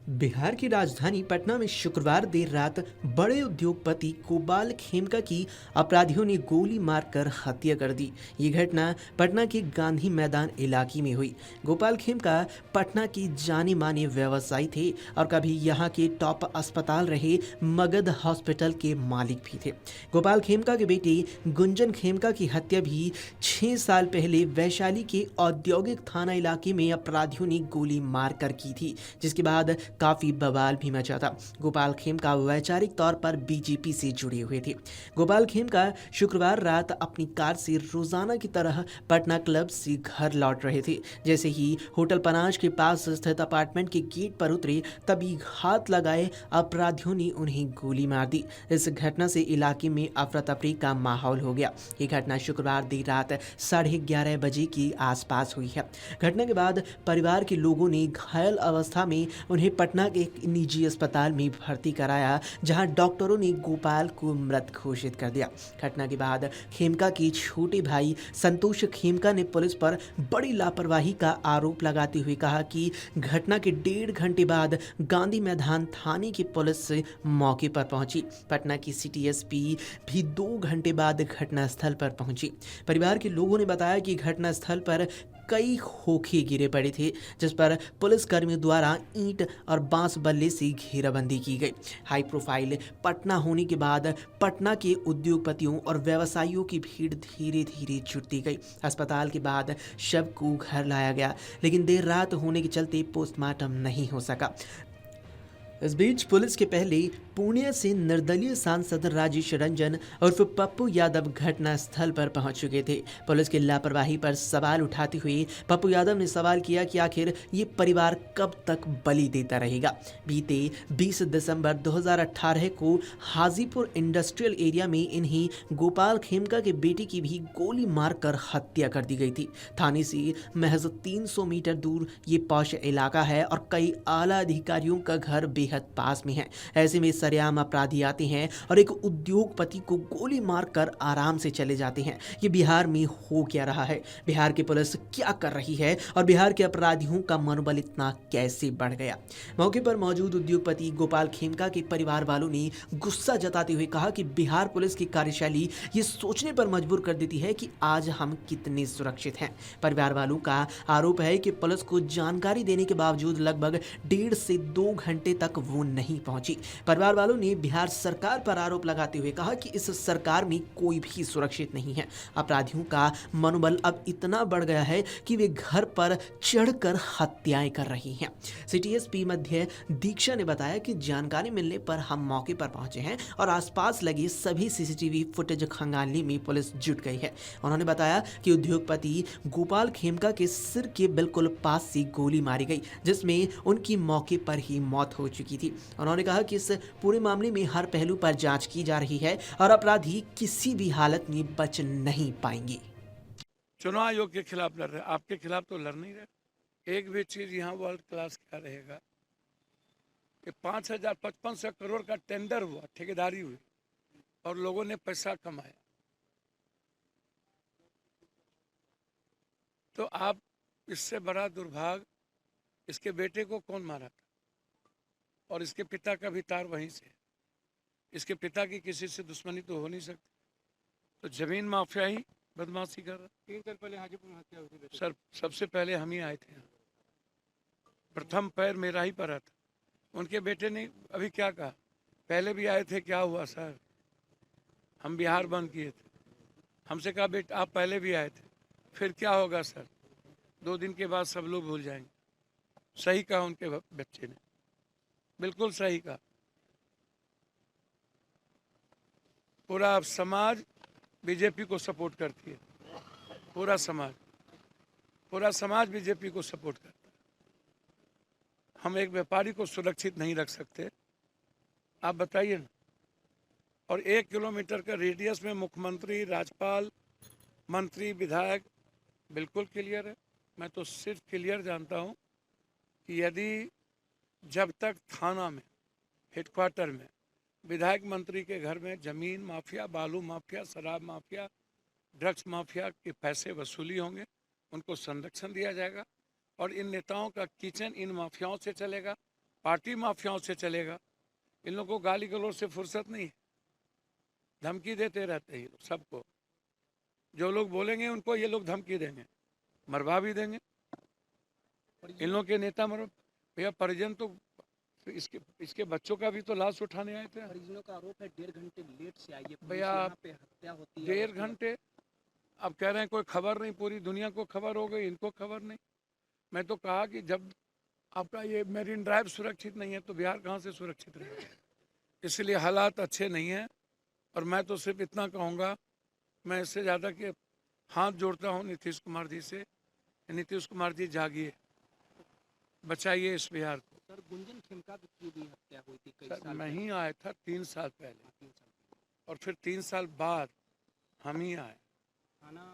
बिहार की राजधानी पटना में शुक्रवार देर रात बड़े उद्योगपति गोपाल खेमका की अपराधियों ने गोली मारकर हत्या कर दी। ये घटना पटना के गांधी मैदान इलाके में हुई। गोपाल खेमका पटना के जाने माने व्यवसायी थे और कभी यहाँ के टॉप अस्पताल रहे मगध हॉस्पिटल के मालिक भी थे। गोपाल खेमका के बेटे गुंजन खेमका की हत्या भी 6 साल पहले वैशाली के औद्योगिक थाना इलाके में अपराधियों ने गोली मारकर की थी, जिसके बाद काफी बवाल भी मचा था। गोपाल खेमका वैचारिक तौर पर बीजेपी से जुड़े हुए थे। गोपाल खेमका शुक्रवार रात अपनी कार से रोजाना की तरह पटना क्लब से घर लौट रहे थे। जैसे ही होटल पनाज के पास स्थित अपार्टमेंट के गेट पर उतरे, तभी हाथ लगाए अपराधियों ने उन्हें गोली मार दी। इस घटना से इलाके में अफरा तफरी का माहौल हो गया। ये घटना शुक्रवार देर रात 11:30 बजे के आसपास हुई है। घटना के बाद परिवार के लोगों ने घायल अवस्था में उन्हें पटना के एक निजी अस्पताल में भर्ती कराया, जहां डॉक्टरों ने गोपाल को मृत घोषित कर दिया। घटना के बाद खेमका के छोटे भाई संतोष खेमका ने पुलिस पर बड़ी लापरवाही का आरोप लगाते हुए कहा कि घटना के 1.5 घंटे बाद गांधी मैदान थाने की पुलिस मौके पर पहुंची। पटना की सिटी एसपी भी 2 घंटे बाद घटनास्थल पर पहुंची। परिवार के लोगों ने बताया कि घटनास्थल पर कई खोखे गिरे पड़े थे, जिस पर पुलिसकर्मियों द्वारा ईंट और बांस बल्ले से घेराबंदी की गई। हाई प्रोफाइल पटना होने के बाद पटना के उद्योगपतियों और व्यवसायियों की भीड़ धीरे धीरे जुटती गई। अस्पताल के बाद शव को घर लाया गया, लेकिन देर रात होने के चलते पोस्टमार्टम नहीं हो सका। इस बीच पुलिस के पहले पूर्णिया से निर्दलीय सांसद राजेश रंजन उर्फ पप्पू यादव घटनास्थल पर पहुंच चुके थे। पुलिस की लापरवाही पर सवाल उठाते हुए पप्पू यादव ने सवाल किया कि आखिर ये परिवार कब तक बलि देता रहेगा। बीते 20 दिसंबर 2018 को हाजीपुर इंडस्ट्रियल एरिया में इन्हीं गोपाल खेमका के बेटे की भी गोली मारकर हत्या कर दी गई थी। थाने से महज 300 मीटर दूर ये पौष इलाका है और कई आला अधिकारियों का घर बेहद पास में है। ऐसे में सरेआम अपराधी आते हैं और एक उद्योगपति को गोली मारकर आराम से चले जाते हैं। ये बिहार में हो क्या रहा है? बिहार की पुलिस क्या कर रही है और बिहार के अपराधियों का मनोबल इतना कैसे बढ़ गया? मौके पर मौजूद उद्योगपति गोपाल खेमका के परिवार वालों ने गुस्सा जताते हुए कहा कि बिहार पुलिस की कार्यशैली ये सोचने पर मजबूर कर देती है कि आज हम कितने सुरक्षित हैं। परिवार वालों का आरोप है कि पुलिस को जानकारी देने के बावजूद लगभग 1.5 से 2 घंटे तक वो नहीं पहुंची। परिवार वालों ने बिहार सरकार पर आरोप लगाते हुए कहा कि इस सरकार में कोई भी सुरक्षित नहीं है। अपराधियों का मनोबल अब इतना बढ़ गया है कि वे घर पर चढ़कर हत्याएं कर रही हैं। सिटी एसपी मध्य दीक्षा ने बताया कि जानकारी मिलने पर हम मौके पर पहुंचे हैं और आसपास लगे सभी सीसीटीवी फुटेज खंगालने में पुलिस जुट गई है। उन्होंने बताया कि उद्योगपति गोपाल खेमका के सिर के बिल्कुल पास से गोली मारी गई, जिसमें उनकी मौके पर ही मौत हो चुकी थी। उन्होंने कहा कि इस पूरे मामले में हर पहलू पर जांच की जा रही है और अपराधी किसी भी हालत में बच नहीं पाएंगे। चुनाव आयोग के खिलाफ लड़ रहे, आपके खिलाफ तो लड़ नहीं रहे। एक भी चीज यहाँ वर्ल्ड क्लास क्या रहेगा कि 5,000-5,500 करोड़ का टेंडर हुआ, ठेकेदारी हुई और लोगों ने पैसा कमाया। तो आप इससे बड़ा दुर्भाग्य, इसके बेटे को कौन मारा था? और इसके पिता का भी तार वहीं से। इसके पिता की किसी से दुश्मनी तो हो नहीं सकती। तो जमीन माफिया ही बदमाशी कर रहा। 3 साल पहले हाजीपुर में हत्या हुई थी। सर, सबसे पहले हम ही आए थे यहाँ। प्रथम पैर मेरा ही पड़ा था। उनके बेटे ने अभी क्या कहा? पहले भी आए थे, क्या हुआ सर? हम बिहार बंद किए थे। हमसे कहा बेटा आप पहले भी आए थे, फिर क्या होगा सर? 2 दिन के बाद सब लोग भूल जाएंगे। सही कहा उनके बच्चे ने, बिल्कुल सही कहा। पूरा समाज बीजेपी को सपोर्ट करती है। पूरा समाज बीजेपी को सपोर्ट करता है। हम एक व्यापारी को सुरक्षित नहीं रख सकते, आप बताइए ना। और 1 किलोमीटर का रेडियस में मुख्यमंत्री, राज्यपाल, मंत्री, विधायक बिल्कुल क्लियर है। मैं तो सिर्फ क्लियर जानता हूं कि यदि जब तक थाना में, हेडक्वार्टर में, विधायक मंत्री के घर में जमीन माफिया, बालू माफिया, शराब माफिया, ड्रग्स माफिया के पैसे वसूली होंगे, उनको संरक्षण दिया जाएगा और इन नेताओं का किचन इन माफियाओं से चलेगा पार्टी माफियाओं से चलेगा। इन लोगों को गाली गलौज से फुर्सत नहीं है, धमकी देते रहते हैं ये लोग सबको। जो लोग बोलेंगे उनको ये लोग धमकी देंगे, मरवा भी देंगे। इन लोगों के नेता मर भैया परिजन तो इसके बच्चों का भी तो लाश उठाने आए थे। परिजनों का आरोप है 1.5 घंटे लेट से आई है पुलिस, भैया यहाँ पे हत्या होती है। 1.5 घंटे अब कह रहे हैं कोई खबर नहीं, पूरी दुनिया को खबर हो गई, इनको खबर नहीं। मैं तो कहा कि जब आपका ये मेरीन ड्राइव सुरक्षित नहीं है तो बिहार कहाँ से सुरक्षित रहेगा। इसलिए हालात अच्छे नहीं हैं। और मैं तो सिर्फ इतना कहूँगा, मैं इससे ज़्यादा कि हाथ जोड़ता हूँ नीतीश कुमार जी से, नीतीश कुमार जी जागिए, बचाइए इस बिहार को। सर गुंजन खेमका की भी हत्या हुई थी कई सर साल मैं पहले। ही आया था 3 साल पहले, 3 साल पहले। और फिर 3 साल बाद हम ही आए। थाना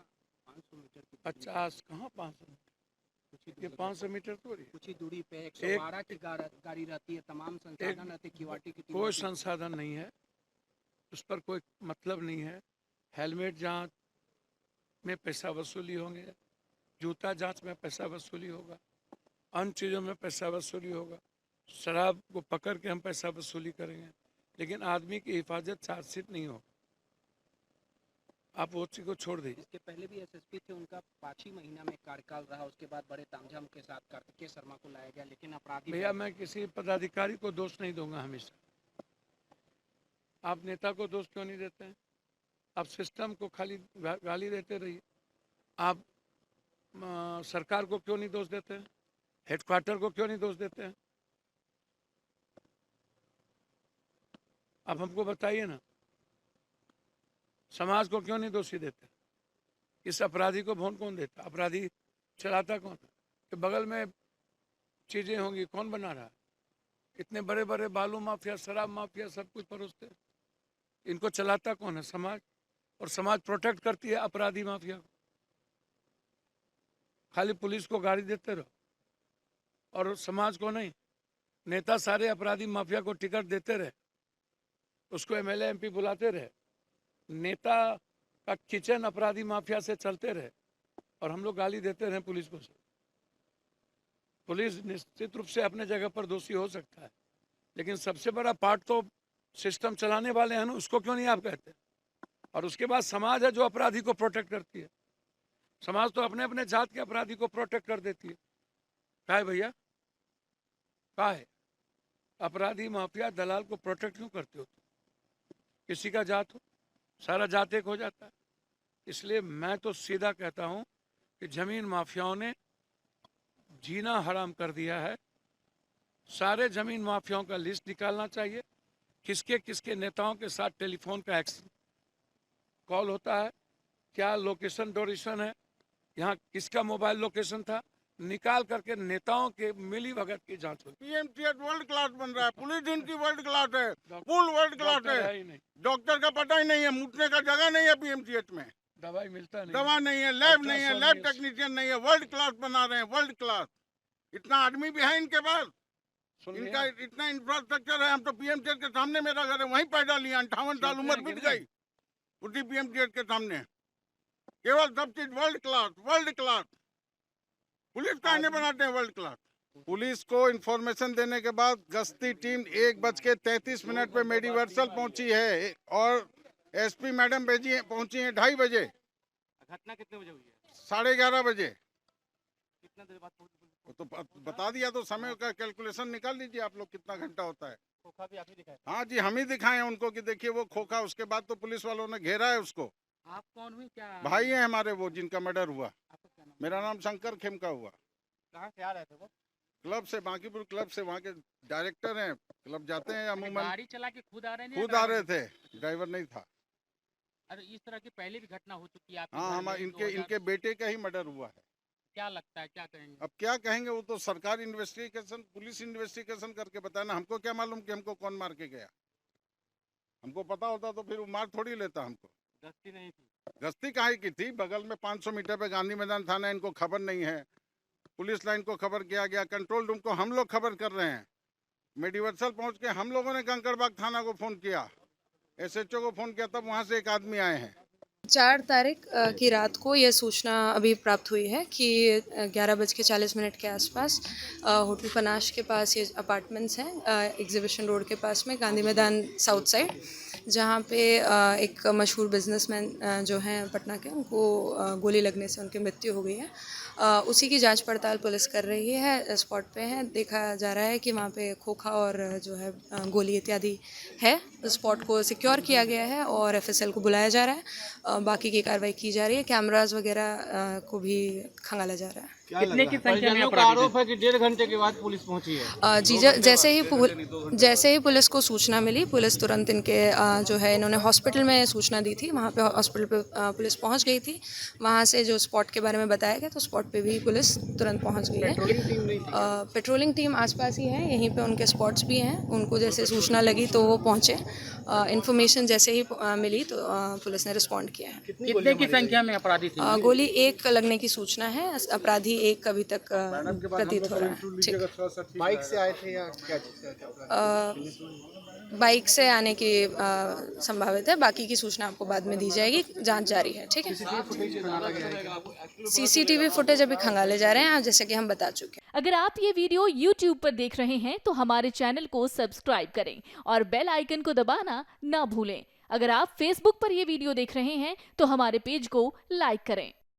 500 मीटर की दूरी 50 कहाँ 500 मीटर, कुछ ही ये दूरी 500 मीटर तो रही है। कुछ ही दूरी पे 112 की गाड़ी रहती है, तमाम संसाधन रहते, किवाटी की कोई संसाधन नहीं है, उस पर कोई मतलब नहीं है। हेलमेट जांच में पैसा वसूली होंगे, जूता जांच में पैसा वसूली होगा, अन्य चीज़ों में पैसा वसूली होगा, शराब को पकड़ के हम पैसा वसूली करेंगे, लेकिन आदमी की हिफाजत चार्जशीट नहीं होगा। आप वो चीज़ को छोड़ दीजिए। इसके पहले भी एसएसपी थे, उनका 5 ही महीना में कार्यकाल रहा, उसके बाद बड़े तामझाम के साथ कार्तिकेय शर्मा को लाया गया, लेकिन अपराधी भैया मैं किसी पदाधिकारी को दोष नहीं दूंगा हमेशा। आप नेता को दोष क्यों नहीं देते हैं? आप सिस्टम को खाली गाली देते रहिए। आप सरकार को क्यों नहीं दोष देते हैं? हेडक्वार्टर को क्यों नहीं दोष देते हैं? आप हमको बताइए ना, समाज को क्यों नहीं दोषी देते? इस अपराधी को भोन कौन देता? अपराधी चलाता कौन है? कि बगल में चीजें होंगी, कौन बना रहा है? इतने बड़े बड़े बालू माफिया, शराब माफिया सब कुछ परोसते हैं, इनको चलाता कौन है? समाज। और समाज प्रोटेक्ट करती है अपराधी माफिया को। खाली पुलिस को गाड़ी देते रहो और समाज को नहीं। नेता सारे अपराधी माफिया को टिकट देते रहे, उसको एमएलए एमपी बुलाते रहे, नेता का किचन अपराधी माफिया से चलते रहे, और हम लोग गाली देते रहे पुलिस को। पुलिस निश्चित रूप से अपने जगह पर दोषी हो सकता है, लेकिन सबसे बड़ा पार्ट तो सिस्टम चलाने वाले हैं ना, उसको क्यों नहीं आप कहते? और उसके बाद समाज है जो अपराधी को प्रोटेक्ट करती है। समाज तो अपने अपने जात के अपराधी को प्रोटेक्ट कर देती है। क्या है भैया, क्या है? अपराधी माफिया दलाल को प्रोटेक्ट क्यों करते हो? किसी का जात हो, सारा जात एक हो जाता है। इसलिए मैं तो सीधा कहता हूं कि जमीन माफियाओं ने जीना हराम कर दिया है। सारे जमीन माफियाओं का लिस्ट निकालना चाहिए, किसके किसके नेताओं के साथ टेलीफोन का कॉल होता है, क्या लोकेशन डोरेशन है, यहाँ किसका मोबाइल लोकेशन था, निकाल करके नेताओं के मिली भगत की जांच होगी। पीएमसीएच वर्ल्ड क्लास बन रहा है, पुलिस इनकी वर्ल्ड क्लास है, पुल वर्ल्ड क्लास डॉक्टर है, ही नहीं, डॉक्टर का पता ही नहीं है, मुटने का जगह नहीं है पीएमसीएच में, दवाई मिलता नहीं, दवा नहीं है, लैब नहीं है, अल्ट्रासाउंड लैब नहीं है। टेक्नीशियन नहीं है, वर्ल्ड क्लास बना रहे हैं, वर्ल्ड क्लास। इतना आदमी भी है इनके पास, सुन इनका लिया? इतना इंफ्रास्ट्रक्चर है। हम तो पीएमसीएच के सामने मेरा घर है, वहीं पैदा लिया, 58 साल उम्र बीत गई उसी पीएमसीएच के सामने। केवल सब चीज world class, world class. Police कहने बनाते हैं वर्ल्ड क्लास। पुलिस को इंफॉर्मेशन देने के बाद गश्ती टीम 1:33 पे मेडिवर्सल पहुंची है और एसपी मैडम पहुंची हैं 2:30 बजे, घटना कितने बजे हुई है? 11:30 बजे। कितना देर बाद पहुंची पुलिस? वो तो बता दिया, तो समय का कैलकुलेशन निकाल लीजिए आप लोग कितना घंटा होता है। खोखा भी आप ही दिखाए? हाँ जी, हम ही दिखाए हैं उनको कि देखिए वो खोखा। उसके बाद तो पुलिस वालों ने घेरा है उसको। आप कौन हुई, क्या भाई हैं हमारे वो जिनका मर्डर हुआ। आपका क्या नाम? मेरा नाम शंकर खेमका हुआ। कहाँ से आ रहे थे वो? क्लब से, बांकीपुर क्लब से, वहाँ के डायरेक्टर हैं। क्लब जाते हैं अमूमन। गाड़ी चला के खुद आ रहे हैं? खुद आ रहे थे, ड्राइवर नहीं था। अरे इस तरह की पहले भी घटना हो चुकी है आपके हाँ, घर हमारे में, इनके 2000 इनके बेटे का ही मर्डर हुआ है। क्या लगता है, क्या कहेंगे? अब क्या कहेंगे, वो तो सरकार इन्वेस्टिगेशन, पुलिस इन्वेस्टिगेशन करके बताया ना। हमको क्या मालूम कि हमको कौन मार के गया। हमको पता होता तो फिर वो मार थोड़ी लेता हमको। गश्ती नहीं थी? गश्ती काहे की थी? बगल में 500 मीटर पे गांधी मैदान थाना है, इनको खबर नहीं है। पुलिस लाइन को खबर किया गया, कंट्रोल रूम को हम लोग खबर कर रहे हैं। मेडिवर्सल पहुंच के हम लोगों ने कंकड़बाग थाना को फोन किया, एसएचओ को फोन किया, तब वहां से एक आदमी आए हैं। 4 तारीख की रात को यह सूचना अभी प्राप्त हुई है कि 11:40 के आसपास होटल पनाश के पास ये अपार्टमेंट्स हैं, एग्जीबिशन रोड के पास में, गांधी मैदान साउथ साइड, जहाँ पे एक मशहूर बिजनेसमैन जो हैं पटना के, उनको गोली लगने से उनकी मृत्यु हो गई है। उसी की जांच पड़ताल पुलिस कर रही है, स्पॉट पे है। देखा जा रहा है कि वहाँ पे खोखा और जो है गोली इत्यादि है। स्पॉट को सिक्योर किया गया है और एफएसएल को बुलाया जा रहा है। बाकी की कार्रवाई की जा रही है। कैमरास वगैरह को भी खंगाला जा रहा है। कितने की संख्या में आरोप है कि 1.5 घंटे के बाद पुलिस पहुंची है? जी, जैसे ही पुलिस को सूचना मिली, पुलिस तुरंत इनके जो है, इन्होंने हॉस्पिटल में सूचना दी थी, वहाँ पे हॉस्पिटल पे पुलिस पहुँच गई थी। वहाँ से जो स्पॉट के बारे में बताया गया, तो स्पॉट पे भी पुलिस तुरंत पहुँच गई है। पेट्रोलिंग टीम आसपास ही है, यहीं पे उनके स्पॉट्स भी हैं। उनको जैसे सूचना लगी तो वो पहुँचे। इन्फॉर्मेशन जैसे ही मिली तो पुलिस ने रिस्पॉन्ड किया है। कितने की संख्या में अपराधी थे? गोली एक लगने की सूचना है। अपराधी एक अभी तक प्रतीत हो रहा है। ठीक। बाइक से आए थे या क्या चीज़ से आए थे? बाइक से आने की संभावित है। बाकी की सूचना आपको बाद में दी जाएगी। जांच जारी है। ठीक है। सीसीटीवी फुटेज अभी खंगाले जा रहे हैं, जैसे कि हम बता चुके हैं। अगर आप ये वीडियो YouTube पर देख रहे हैं तो हमारे चैनल को सब्सक्राइब करें और बेल आइकन को दबाना ना भूलें। अगर आप Facebook पर ये वीडियो देख रहे हैं तो हमारे पेज को लाइक करें।